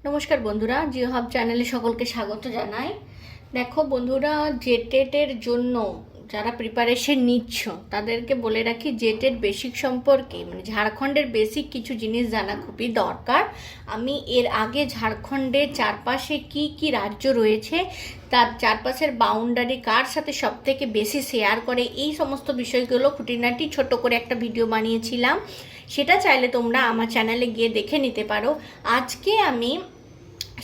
নমস্কার বন্ধুরা, জিও হাব চ্যানেলে সকলকে স্বাগত জানাই। দেখো বন্ধুরা, জেটেটের জন্য যারা প্রিপারেশন নিচ্ছ তাদেরকে বলে রাখি, জেটেট বেসিক সম্পর্কে মানে ঝাড়খণ্ডের বেসিক কিছু জিনিস জানা খুবই দরকার। আমি এর আগে ঝাড়খণ্ডের চারপাশে কি কি রাজ্য রয়েছে, তার চারপাশের বাউন্ডারি কার সাথে সব থেকে বেশি শেয়ার করে, এই সমস্ত বিষয়গুলো খুঁটিনাটি ছোট করে একটা ভিডিও বানিয়েছিলাম। সেটা চাইলে তোমরা আমার চ্যানেলে গিয়ে দেখে নিতে পারো। আজকে আমি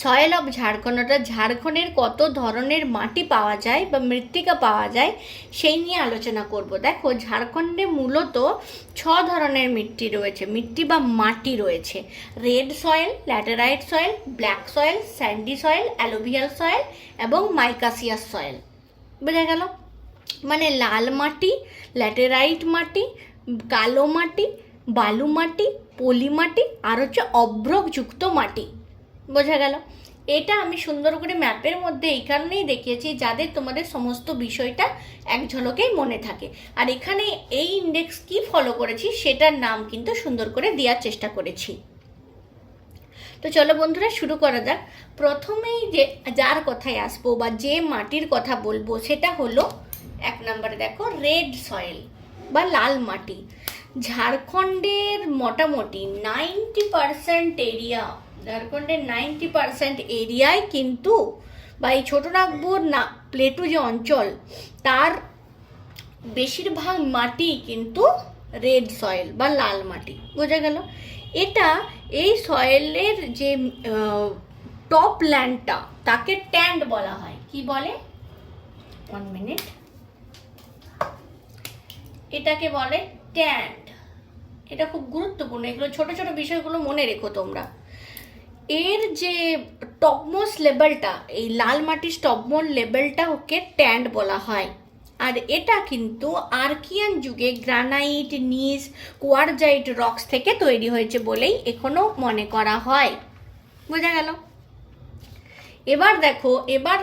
সয়েল অফ ঝাড়খণ্ডটা, ঝাড়খণ্ডের কত ধরনের মাটি পাওয়া যায় বা মৃত্তিকা পাওয়া যায় সেই নিয়ে আলোচনা করব। দেখো, ঝাড়খণ্ডে মূলত 6 ধরনের মিট্টি বা মাটি রয়েছে। Red soil, laterite soil, black soil, Sandy soil, alluvial soil এবং মাইকাসিয়াস সয়েল। বোঝা গেল? মানে লাল মাটি, ল্যাটেরাইট মাটি, কালো মাটি, বালু মাটি, পলি মাটি আর হচ্ছে অভ্রকযুক্ত মাটি। বোঝা গেল? এটা আমি সুন্দর করে ম্যাপের মধ্যে এই কারণেই দেখিয়েছি যাদের তোমাদের সমস্ত বিষয়টা এক ঝলকেই মনে থাকে। আর এখানে এই ইন্ডেক্স কি ফলো করেছি সেটার নাম কিন্তু সুন্দর করে দেওয়ার চেষ্টা করেছি। তো চলো বন্ধুরা, শুরু করা যাক। প্রথমেই যে যার কথায় আসবো বা যে মাটির কথা বলবো সেটা হলো 1 নম্বরে দেখো রেড সয়েল বা লাল মাটি। ঝাড়খণ্ডের মোটামুটি 90% এরিয়া, ঝাড়খণ্ডের 90% এরিয়ায় কিন্তু বা এই ছোটনাগপুর না প্লেটু যে অঞ্চল তার বেশিরভাগ মাটি কিন্তু রেড সয়েল বা লাল মাটি। বোঝা গেল? এটা এই সয়েলের যে টপ ল্যান্ডটা তাকে ট্যান্ড বলা হয়। কি বলে? 1 মিনিট। এটাকে বলে ট্যান্ড। এটা খুব গুরুত্বপূর্ণ, এগুলো ছোট ছোট বিষয়গুলো মনে রেখো তোমরা। এর যে টপমোস্ট লেভেলটা, এই লাল মাটির টপমোস্ট লেভেলটা ওকে ট্যান্ড বলা হয়। আর এটা কিন্তু আর্কিয়ান যুগে গ্রানাইট, নিস, কোয়ারজাইট রক্স থেকে তৈরি হয়েছে বলেই এখনো মনে করা হয়। বোঝা গেল? এবার দেখো, এবার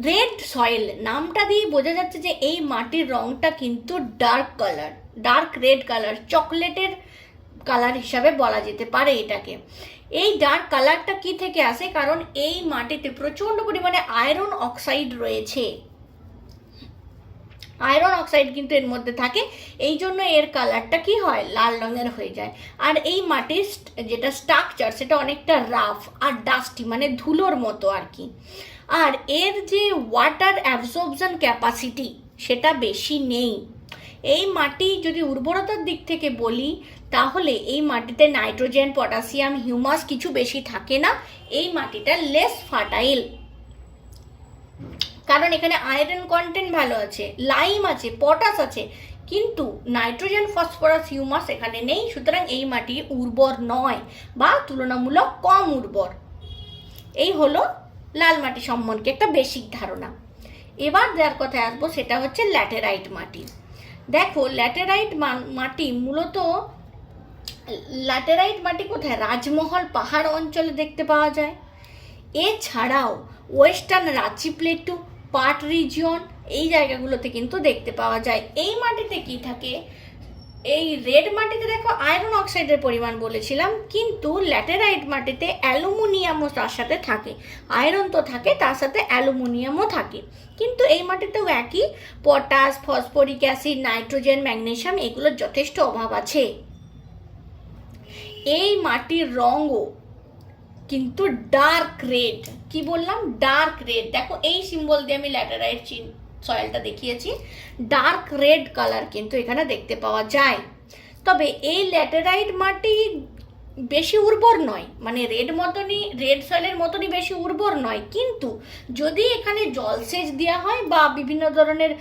রেড সয়েল নামটা দিয়ে বোঝা যাচ্ছে যে এই মাটির রংটা কিন্তু dark colour, dark red colour, চকলেটের কালার হিসাবে বলা যেতে পারে এটাকে। এই ডার্ক কালারটা কি থেকে আসে? কারণ এই মাটিতে প্রচণ্ড পরিমাণে আয়রন অক্সাইড রয়েছে। আয়রন অক্সাইড কিন্তু এর মধ্যে থাকে, এই জন্য এর কালারটা কি হয়, লাল রঙের হয়ে যায়। আর এই মাটির যেটা স্ট্রাকচার সেটা অনেকটা রাফ আর ডাস্টি, মানে ধুলোর মতো আর কি। আর এর যে ওয়াটার অ্যাবজর্পশন ক্যাপাসিটি সেটা বেশি নেই। এই মাটি যদি উর্বরতার দিক থেকে বলি তাহলে এই মাটিতে নাইট্রোজেন, পটাশিয়াম, হিউমাস কিছু বেশি থাকে না। এই মাটিটা লেস ফার্টাইল, কারণ এখানে আয়রন কন্টেন্ট ভালো আছে, লাইম আছে, পটাশ আছে, কিন্তু নাইট্রোজেন, ফসফরাস, হিউমাস এখানে নেই। সুতরাং এই মাটি উর্বর নয় বা তুলনামূলক কম উর্বর। এই হলো লাল মাটি সম্পর্কে একটা বেসিক ধারণা। এবার যার কথায় আসবো সেটা হচ্ছে ল্যাটেরাইট মাটি। দেখো, ল্যাটেরাইট মাটি মূলত, ল্যাটেরাইট মাটি কোথায়? রাজমহল পাহাড় অঞ্চলে দেখতে পাওয়া যায়। এছাড়াও ওয়েস্টার্ন রাঁচি প্লেটু, পাট রিজিয়ন, এই জায়গাগুলোতে কিন্তু দেখতে পাওয়া যায়। এই মাটিতে কি থাকে? এই রেড মাটিতে দেখো আয়রন অক্সাইডের পরিমাণ বলেছিলাম, কিন্তু ল্যাটেরাইট মাটিতে অ্যালুমিনিয়ামও তার সাথে থাকে। আয়রন তো থাকে, তার সাথে অ্যালুমিনিয়ামও থাকে। কিন্তু এই মাটিতেও একই, potash, phosphoric acid, nitrogen, magnesium এগুলোর যথেষ্ট অভাব আছে। এই মাটির রঙও কিন্তু ডার্ক রেড। কি বললাম? Dark red. দেখো, এই সিম্বল দিয়ে আমি ল্যাটেরাইট সয়েলটা দেখিয়েছি। ডার্ক রেড কালার কিন্তু এখানে দেখতে পাওয়া যায়। তবে এই ল্যাটেরাইট মাটি বেশি উর্বর নয়, মানে রেড সয়েলের মতনই বেশি উর্বর নয়। কিন্তু যদি এখানে জলসেচ দেওয়া হয় বা বিভিন্ন ধরনের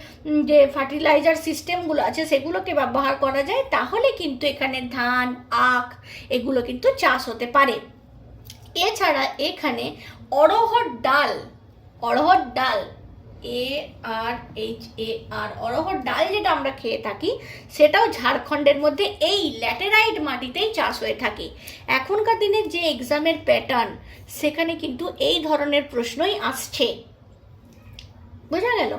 যে ফার্টিলাইজার সিস্টেমগুলো আছে সেগুলোকে ব্যবহার করা যায়, তাহলে কিন্তু এখানে ধান, আখ এগুলো কিন্তু চাষ হতে পারে। এছাড়া এখানে অড়হর ডাল, ARHAR, অড়হর ডাল যেটা আমরা খেয়ে থাকি সেটাও ঝাড়খণ্ডের মধ্যে এই ল্যাটেরাইট মাটিতেই চাষ হয়ে থাকে। এখনকার দিনে যে এক্সামের প্যাটার্ন সেখানে কিন্তু এই ধরনের প্রশ্নই আসছে। বোঝা গেল?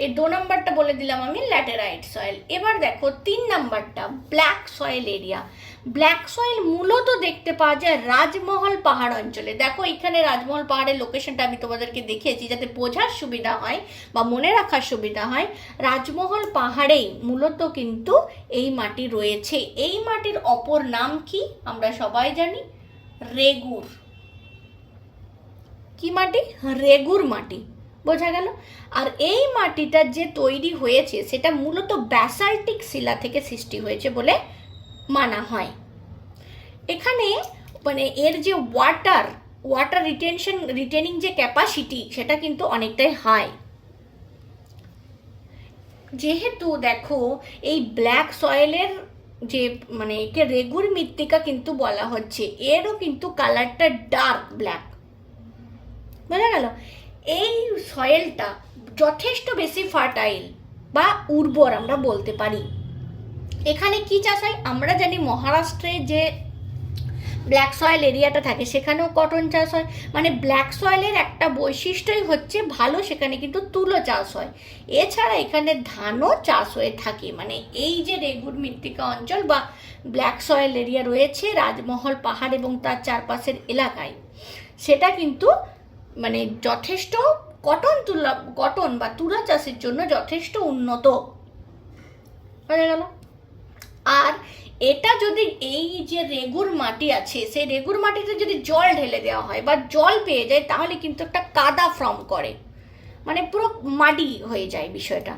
এই 2 নম্বরটা বলে দিলাম আমি, ল্যাটেরাইট সয়েল। এবার দেখো 3 নম্বরটা black soil area. Black soil মূলত দেখতে পাওয়া যায় রাজমহল পাহাড় অঞ্চলে। দেখো এখানে রাজমহল পাহাড়ের লোকেশনটা আমি তোমাদেরকে দেখিয়েছি যাতে বোঝার সুবিধা হয় বা মনে রাখার সুবিধা হয়। রাজমহল পাহাড়েই মূলত কিন্তু এই মাটি রয়েছে। এই মাটির অপর নাম কি আমরা সবাই জানি, রেগুর। কি মাটি? রেগুর মাটি। বোঝা গেল? আর এই মাটিটা যে তৈরি হয়েছে সেটা মূলত ব্যাসাল্টিক শিলা থেকে সৃষ্টি হয়েছে বলে মানা হয়। এখানে মানে এর যে ওয়াটার রিটেনিং যে ক্যাপাসিটি সেটা কিন্তু অনেকটাই হাই। যেহেতু দেখো এই ব্ল্যাক সয়েলের যে মানে একে রেগুর মৃত্তিকা কিন্তু বলা হচ্ছে, এরও কিন্তু কালারটা ডার্ক ব্ল্যাক। বোঝা গেল? এই সয়েলটা যথেষ্ট বেশি ফার্টাইল বা উর্বর আমরা বলতে পারি। এখানে কি চাষ হয়? আমরা জানি মহারাষ্ট্রে যে ব্ল্যাক সয়েল এরিয়াটা থাকে সেখানেও কটন চাষ হয়। মানে ব্ল্যাক সয়েলের একটা বৈশিষ্ট্যই হচ্ছে ভালো, সেখানে কিন্তু তুলো চাষ হয়। এছাড়া এখানে ধানও চাষ হয়ে থাকে। মানে এই যে রেগুর মৃত্তিকা অঞ্চল বা ব্ল্যাক সয়েল এরিয়া রয়েছে রাজমহল পাহাড় এবং তার চারপাশের এলাকায়, সেটা কিন্তু মানে যথেষ্ট কটন বা তুলা চাষের জন্য যথেষ্ট উন্নত হয়ে গেল। আর এটা যদি এই যে রেগুর মাটি আছে সেই রেগুর মাটিতে যদি জল ঢেলে দেওয়া হয় বা জল পেয়ে যায় তাহলে কিন্তু একটা কাদা ফর্ম করে, মানে পুরো মাটি হয়ে যায় বিষয়টা।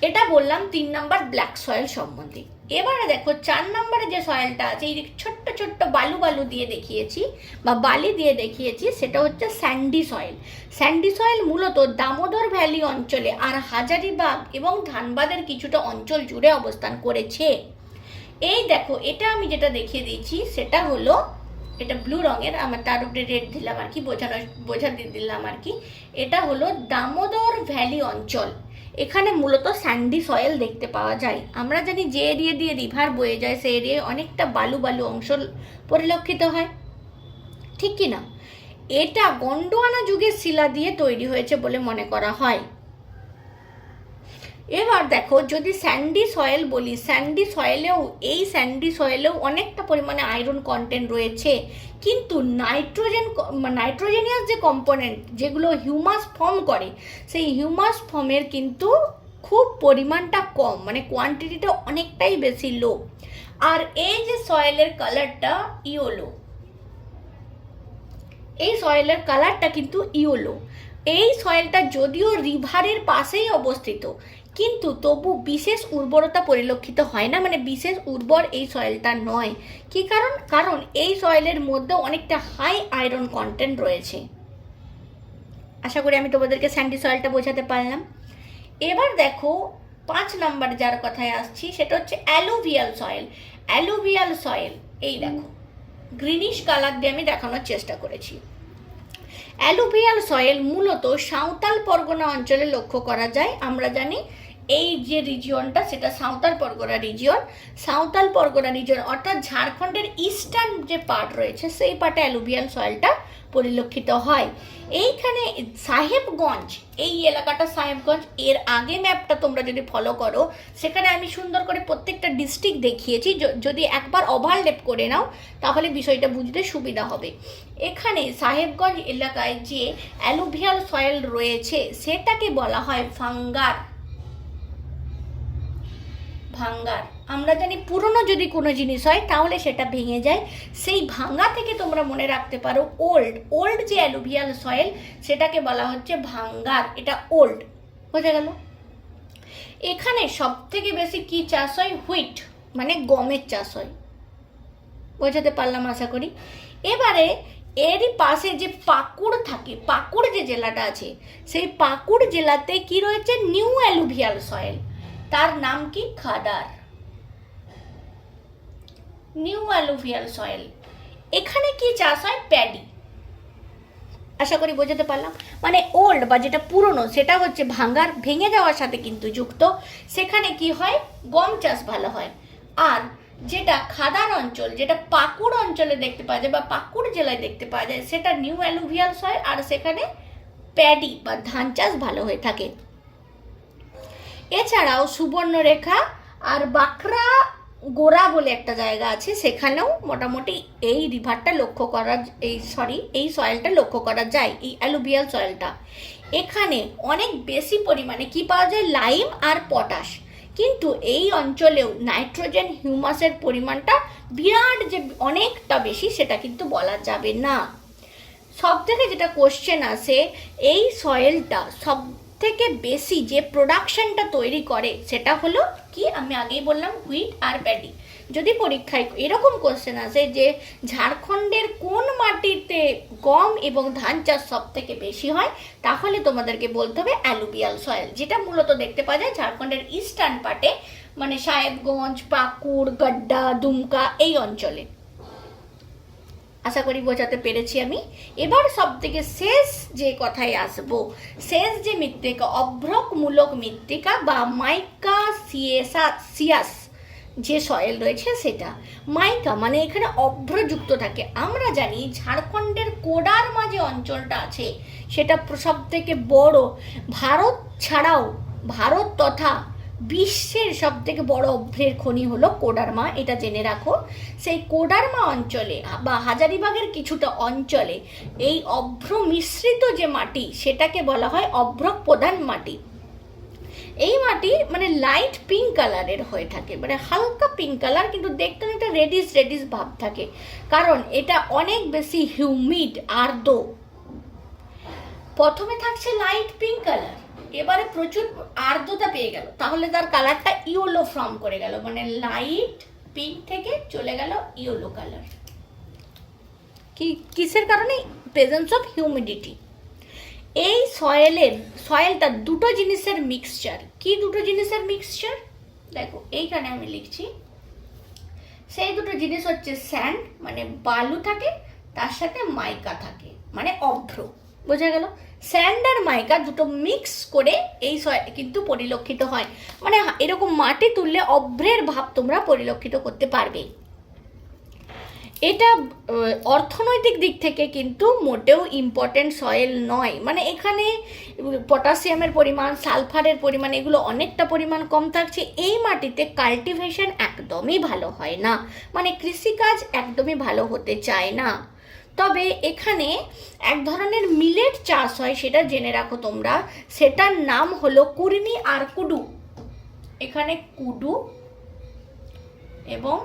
এটা বললাম 3 নাম্বার ব্ল্যাক সয়েল সম্বন্ধে। এবারে দেখো 4 নম্বরে যে সয়েলটা আছে, এই ছোট্ট ছোট্ট বালু দিয়ে দেখিয়েছি বা বালি দিয়ে দেখিয়েছি, সেটা হচ্ছে স্যান্ডি সয়েল। স্যান্ডি সয়েল মূলত দামোদর ভ্যালি অঞ্চলে আর হাজারিবাগ এবং ধানবাদের কিছুটা অঞ্চল জুড়ে অবস্থান করেছে। এই দেখো এটা আমি যেটা দেখিয়ে দিয়েছি সেটা হলো, এটা ব্লু রঙের, আমার তার উপরে রেড দিলাম আর কি, বোঝা দিলাম আর কি। এটা হলো দামোদর ভ্যালি অঞ্চল। এখানে মূলত স্যান্ডি সয়েল দেখতে পাওয়া যায়। আমরা জানি যে এরিয়া দিয়ে রিভার বয়ে যায় সেই এরিয়ায় অনেকটা বালু অংশ পরিলক্ষিত হয়, ঠিক কি না? এটা গন্ডোয়ানা যুগের শিলা দিয়ে তৈরি হয়েছে বলে মনে করা হয়। এবার দেখো যদি স্যান্ডি সয়েল বলি, এই স্যান্ডি সয়েলেও অনেকটা পরিমাণে আয়রন কন্টেন্ট রয়েছে, কিন্তু নাইট্রোজেনিয়াস যে কম্পোনেন্ট যেগুলো হিউমাস ফর্ম করে সেই হিউমাস ফর্মের কিন্তু খুব পরিমাণটা কম, মানে কোয়ান্টিটিটা অনেকটাই বেশি লো। আর এই যে সয়েলের কালারটা ইয়েলো, এই সয়েলের কালারটা কিন্তু ইয়েলো। এই সয়েলটা যদিও রিভারের পাশেই অবস্থিত কিন্তু তবু বিশেষ উর্বরতা পরিলক্ষিত হয় না, মানে বিশেষ উর্বর এই সয়েলটা নয়। কি কারণ? কারণ এই সয়েলের মধ্যে অনেকটা হাই আয়রন কন্টেন্ট রয়েছে। আশা করি আমি তোমাদেরকে স্যান্ডি সয়েলটা বোঝাতে পারলাম। এবার দেখো 5 নাম্বার যার কথায় আসছি সেটা হচ্ছে অ্যালুভিয়াল সয়েল। অ্যালুভিয়াল সয়েল এই দেখো গ্রিনিশ কালার দিয়ে আমি দেখানোর চেষ্টা করেছি। অ্যালুভিয়াল সয়েল মূলত সাঁওতাল পরগনা অঞ্চলে লক্ষ্য করা যায়। আমরা জানি এই যে রিজিয়নটা সেটা সাঁওতাল পরগনা রিজিয়ন অর্থাৎ ঝাড়খণ্ডের ইস্টার্ন যে পার্ট রয়েছে সেই পার্টে অ্যালুভিয়াল সয়েলটা পরিলক্ষিত হয়। এইখানে সাহেবগঞ্জ, এই এলাকাটা সাহেবগঞ্জ, এর আগে ম্যাপটা তোমরা যদি ফলো করো সেখানে আমি সুন্দর করে প্রত্যেকটা ডিস্ট্রিক্ট দেখিয়েছি, যদি একবার ওভারল্যাপ করে নাও তাহলে বিষয়টা বুঝতে সুবিধা হবে। এখানে সাহেবগঞ্জ এলাকায় যে অ্যালুভিয়াল সয়েল রয়েছে সেটাকে বলা হয় ভাঙ্গার। আমরা জানি পুরনো যদি কোনো জিনিস হয় তাহলে সেটা ভেঙে যায়, সেই ভাঙা থেকে তোমরা মনে রাখতে পারো ওল্ড যে অ্যালুভিয়াল সয়েল সেটাকে বলা হচ্ছে ভাঙ্গার, এটা ওল্ড। বোঝা গেল? এখানে সব থেকে বেশি কি চাষ হয়? হুইট, মানে গমের চাষ হয়। বোঝাতে পারলাম আশা করি। এবারে এরই পাশে যে পাকুড় থাকে, পাকুড় যে জেলাটা আছে সেই পাকুড় জেলাতে কি রয়েছে? নিউ অ্যালুভিয়াল সয়েল, তার নাম কি? খাদার। New alluvial soil. এখানে কি চাষ হয়? প্যাডি। আশা করি বোঝাতে পারলাম। মানে ওল্ড বা যেটা পুরনো সেটা হচ্ছে ভাঙ্গার, ভেঙে যাওয়ার সাথে কিন্তু যুক্ত, সেখানে কি হয়? গম চাষ ভালো হয়। আর যেটা খাদার অঞ্চল, যেটা পাকুড় অঞ্চলে দেখতে পাওয়া যায় বা পাকুড় জেলায় দেখতে পাওয়া যায় সেটা নিউ অ্যালুভিয়াল সয়েল, আর সেখানে প্যাডি বা ধান চাষ ভালো হয়ে থাকে। এছাড়াও সুবর্ণরেখা আর বাঁকড়া গোড়া বলে একটা জায়গা আছে, সেখানেও মোটামুটি এই রিভারটা লক্ষ্য করা, এই সয়েলটা লক্ষ্য করা যায়, এই অ্যালুভিয়াল সয়েলটা। এখানে অনেক বেশি পরিমাণে কি পাওয়া যায়, লাইম আর পটাশ। কিন্তু এই অঞ্চলেও নাইট্রোজেন হিউমাসের পরিমাণটা বিরাট যে অনেকটা বেশি সেটা কিন্তু বলা যাবে না। সব থেকে যেটা কোশ্চেন আসে, এই সয়েলটা সব থেকে বেশি যে প্রোডাকশনটা তৈরি করে সেটা হলো কি, আমি আগেই বললাম হুইট আর প্যাডি। যদি পরীক্ষায় এরকম কোশ্চেন আসে যে ঝাড়খণ্ডের কোন মাটিতে গম এবং ধান চাষ সব থেকে বেশি হয়, তাহলে তোমাদেরকে বলতে হবে অ্যালুভিয়াল সয়েল, যেটা মূলত দেখতে পাওয়া যায় ঝাড়খণ্ডের ইস্টার্ন পার্টে, মানে সাহেবগঞ্জ, পাকুড়, গড্ডা, দুমকা এই অঞ্চলে। আশা করি বোঝাতে পেরেছি আমি। এবার সব থেকে শেষ যে কথায় আসবো, শেষ যে মৃত্তিকা, অভ্রকমূলক মৃত্তিকা বা মাইকা সিয়াস যে সয়েল রয়েছে সেটা। মাইকা মানে এখানে অভ্রযুক্ত থাকে। আমরা জানি ঝাড়খণ্ডের কোডারমা যে অঞ্চলটা আছে সেটা সব থেকে বড়, ভারত ছাড়াও ভারত তথা বিশ্বের সব থেকে বড় অভ্রের খনি হলো কোডারমা, এটা জেনে রাখো। সেই কোডারমা অঞ্চলে বা হাজারিবাগের কিছুটা অঞ্চলে এই অভ্র মিশ্রিত যে মাটি সেটাকে বলা হয় অভ্রক প্রধান মাটি। এই মাটি মানে লাইট পিঙ্ক কালারের হয়ে থাকে, মানে হালকা পিঙ্ক কালার, কিন্তু দেখতে একটা রেডিশ রেডিশ ভাব থাকে, কারণ এটা অনেক বেশি হিউমিড, আর্দ্র। প্রথমে থাকছে লাইট পিঙ্ক কালার, এবারে প্রচুর আর্দ্রতা পেয়ে গেল, তাহলে তার কালারটা ইয়েলো ফর্ম করে গেল, মানে লাইট পিঙ্ক থেকে চলে গেল ইয়েলো কালার। কিসের কারণে? Presence of humidity. এই সয়েলটা দুটো জিনিসের মিক্সচার। কি দুটো জিনিসের মিক্সচার? দেখো এইখানে আমি লিখছি, সেই দুটো জিনিস হচ্ছে স্যান্ড মানে বালু থাকে, তার সাথে মাইকা থাকে মানে অভ্র। বোঝা গেল? স্যান্ড আর মাইকা দুটো মিক্স করে এই সয়েল কিন্তু পরিলক্ষিত হয়, মানে এরকম মাটি তুললে অভ্রের ভাব তোমরা পরিলক্ষিত করতে পারবে। এটা অর্থনৈতিক দিক থেকে কিন্তু মোটেও ইম্পর্টেন্ট সয়েল নয়, মানে এখানে পটাশিয়ামের পরিমাণ, সালফারের পরিমাণ এগুলো অনেকটা পরিমাণ কম থাকছে। এই মাটিতে কাল্টিভেশন একদমই ভালো হয় না, মানে কৃষিকাজ একদমই ভালো হতে চায় না। তবে এখানে এক ধরনের মিলেট চাষ হয়, সেটা জেনে রাখো তোমরা, সেটার নাম হলো কুর্মি আর কুডু। এখানে কুডু এবং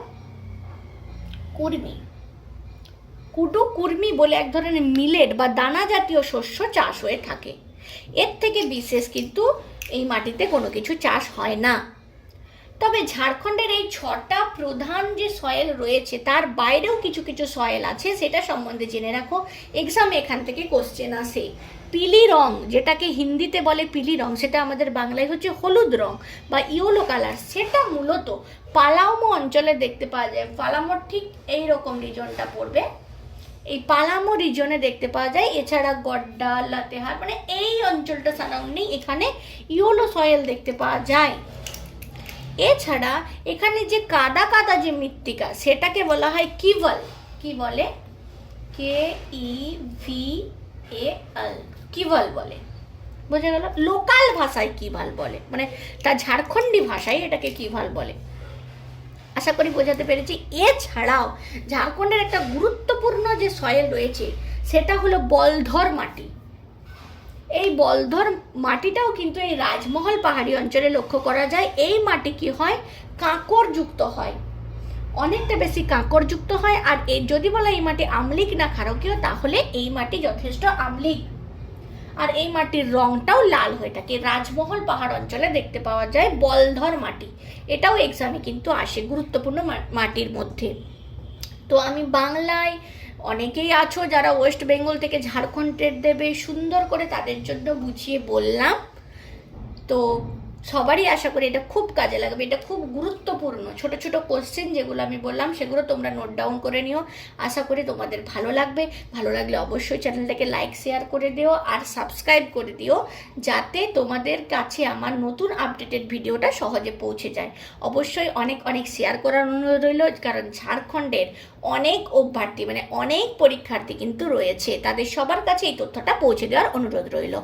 কুর্মি বলে এক ধরনের মিলেট বা দানা জাতীয় শস্য চাষ হয়ে থাকে। এর থেকে বিশেষ কিন্তু এই মাটিতে কোনো কিছু চাষ হয় না। তবে ঝাড়খণ্ডের এই 6টা প্রধান যে সয়েল রয়েছে তার বাইরেও কিছু কিছু সয়েল আছে, সেটা সম্বন্ধে জেনে রাখো। এক্সামে এখান থেকে কোশ্চেন আসে। পিলি রং, যেটাকে হিন্দিতে বলে পিলি রং, সেটা আমাদের বাংলায় হচ্ছে হলুদ রং বা ইয়েলো কালার, সেটা মূলত পালামো অঞ্চলে দেখতে পাওয়া যায়। পালামোর ঠিক এইরকম রিজনটা পড়বে, এই পালামো রিজনে দেখতে পাওয়া যায়। এছাড়া গড্ডা, লাতেহার মানে এই অঞ্চলটা সারাউন্ডিং এখানে ইয়েলো সয়েল দেখতে পাওয়া যায়। এছাড়া এখানে যে কাদা কাদা যে মৃত্তিকা সেটাকে বলা হয় কিভাল। কি বলে? KEVAL, কিভাল বলে। বোঝা গেল? লোকাল ভাষায় কিভাল বলে, মানে তার ঝাড়খণ্ডী ভাষায় এটাকে কিভাল বলে। আশা করি বোঝাতে পেরেছি। এছাড়াও ঝাড়খণ্ডের একটা গুরুত্বপূর্ণ যে সয়েল রয়েছে সেটা হলো বলধর মাটি। এই বলধর মাটিটাও কিন্তু এই রাজমহল পাহাড়ি অঞ্চলে লক্ষ্য করা যায়। এই মাটি কি হয়? কাঁকরযুক্ত হয়, অনেকটা বেশি কাঁকরযুক্ত হয়। আর যদি বলা এই মাটি আম্লিক না ক্ষারকীয়, তাহলে এই মাটি যথেষ্ট আম্লিক। আর এই মাটির রংটাও লাল হয়ে থাকে। রাজমহল পাহাড় অঞ্চলে দেখতে পাওয়া যায় বলধর মাটি, এটাও এক্সামে কিন্তু আসে গুরুত্বপূর্ণ মাটির মধ্যে। তো আমি বাংলায়, অনেকেই আছো যারা ওয়েস্ট বেঙ্গল থেকে ঝাড়খণ্ডের দেবে, সুন্দর করে তাদের জন্য বুঝিয়ে বললাম। তো সবারই আশা করি এটা খুব কাজে লাগবে। এটা খুব গুরুত্বপূর্ণ ছোট ছোট কোশ্চেন যেগুলো আমি বললাম সেগুলো তোমরা নোট ডাউন করে নিও। আশা করি তোমাদের ভালো লাগবে। ভালো লাগলে অবশ্যই চ্যানেলটাকে লাইক শেয়ার করে দিও আর সাবস্ক্রাইব করে দিও, যাতে তোমাদের কাছে আমার নতুন আপডেটেড ভিডিওটা সহজে পৌঁছে যায়। অবশ্যই অনেক অনেক শেয়ার করার অনুরোধ রইল, কারণ ঝাড়খণ্ডের অনেক অভ্যর্থী মানে অনেক পরীক্ষার্থী কিন্তু রয়েছে, তাদের সবার কাছে এই তথ্যটা পৌঁছে দেওয়ার অনুরোধ রইল।